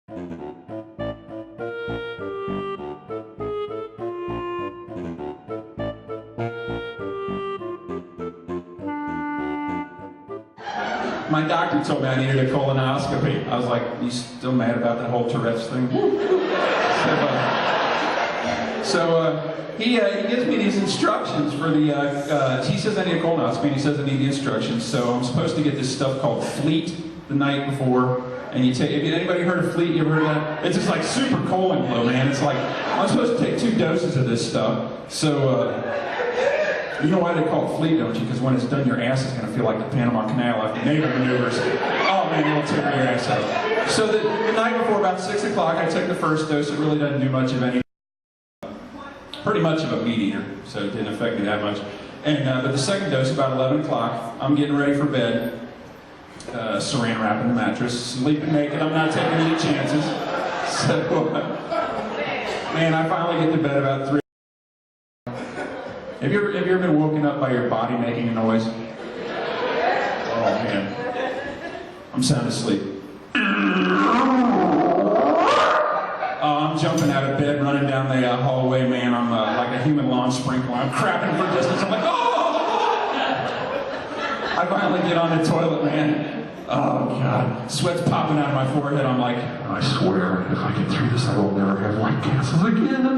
My doctor told me I needed a colonoscopy. I was like, you still mad about that whole Tourette's thing? He gives me these instructions for the, he says I need a colonoscopy, and he says I need the instructions. So I'm supposed to get this stuff called Fleet the night before. And you take, anybody heard of Fleet? You ever heard of that? It's just like super colon glow, man. It's like, I'm supposed to take 2 doses of this stuff. So, you know why they call it Fleet, don't you? Because when it's done, your ass is going to feel like the Panama Canal after naval maneuvers. Oh man, it'll tear your ass out. So the night before, about 6 o'clock, I took the first dose. It really doesn't do much of anything. Pretty much of a meat eater, so it didn't affect me that much. And but the second dose, about 11 o'clock, I'm getting ready for bed. Saran wrapping the mattress, sleeping naked. I'm not taking any chances. So, man, I finally get to bed about 3. Have you ever been woken up by your body making a noise? Oh man, I'm sound asleep. I'm jumping out of bed, running down the hallway, man. I'm like a human lawn sprinkler. I'm crapping for distance. I'm like, oh! I finally get on the toilet, man. Oh God, sweat's popping out of my forehead. I'm like, I swear, if I get through this, I will never have white gases again.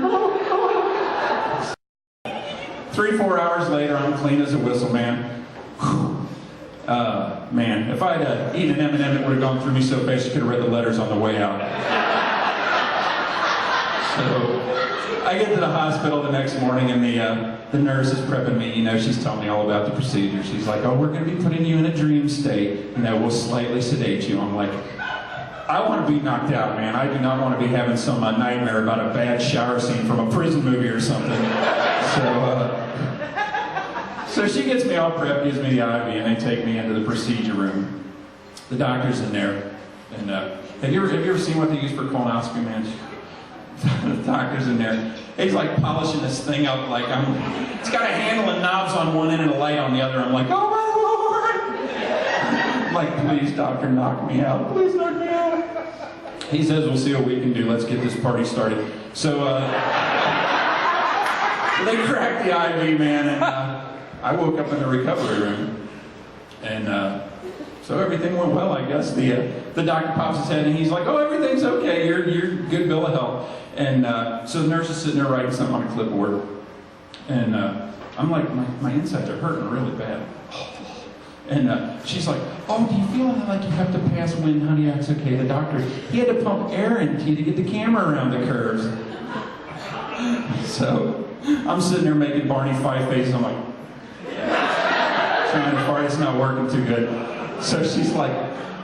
3-4 hours later, I'm clean as a whistle, man. Man, if I'd eaten an M&M, it would have gone through me so fast you could have read the letters on the way out. So, I get to the hospital the next morning, and the nurse is prepping me. You know, she's telling me all about the procedure. She's like, oh, we're going to be putting you in a dream state. You know, we'll slightly sedate you. I'm like, I want to be knocked out, man. I do not want to be having some nightmare about a bad shower scene from a prison movie or something. So she gets me all prepped, gives me the IV, and they take me into the procedure room. The doctor's in there, and have you ever seen what they use for colonoscopy, man? The doctor's in there. He's like polishing this thing up, like it's got a handle and knobs on one end and a light on the other. I'm like, oh my Lord! I'm like, please, doctor, knock me out. Please knock me out. He says, we'll see what we can do. Let's get this party started. So they cracked the IV, man, and I woke up in the recovery room. And so everything went well, I guess. The doctor pops his head and he's like, oh, everything's okay. You're good bill of health. And so the nurse is sitting there writing something on a clipboard. And I'm like, my insides are hurting really bad. And she's like, oh, do you feel like you have to pass wind, honey? That's okay. The doctor, he had to pump air into you to get the camera around the curves. So I'm sitting there making Barney Fife faces. I'm like, trying to fart. It's not working too good. So she's like,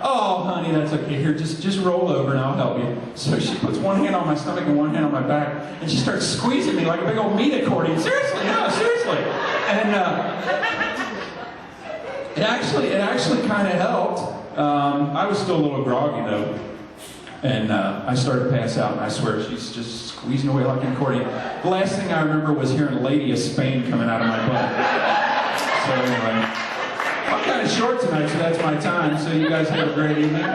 oh, honey, that's okay. Here, just roll over and I'll help you. So she puts one hand on my stomach and one hand on my back, and she starts squeezing me like a big old meat accordion. Seriously, no, seriously. And it actually kind of helped. I was still a little groggy though, and I started to pass out. And I swear, she's just squeezing away like an accordion. The last thing I remember was hearing "Lady of Spain" coming out of my butt. So anyway. I'm kind of short tonight, so that's my time. So you guys have a great evening.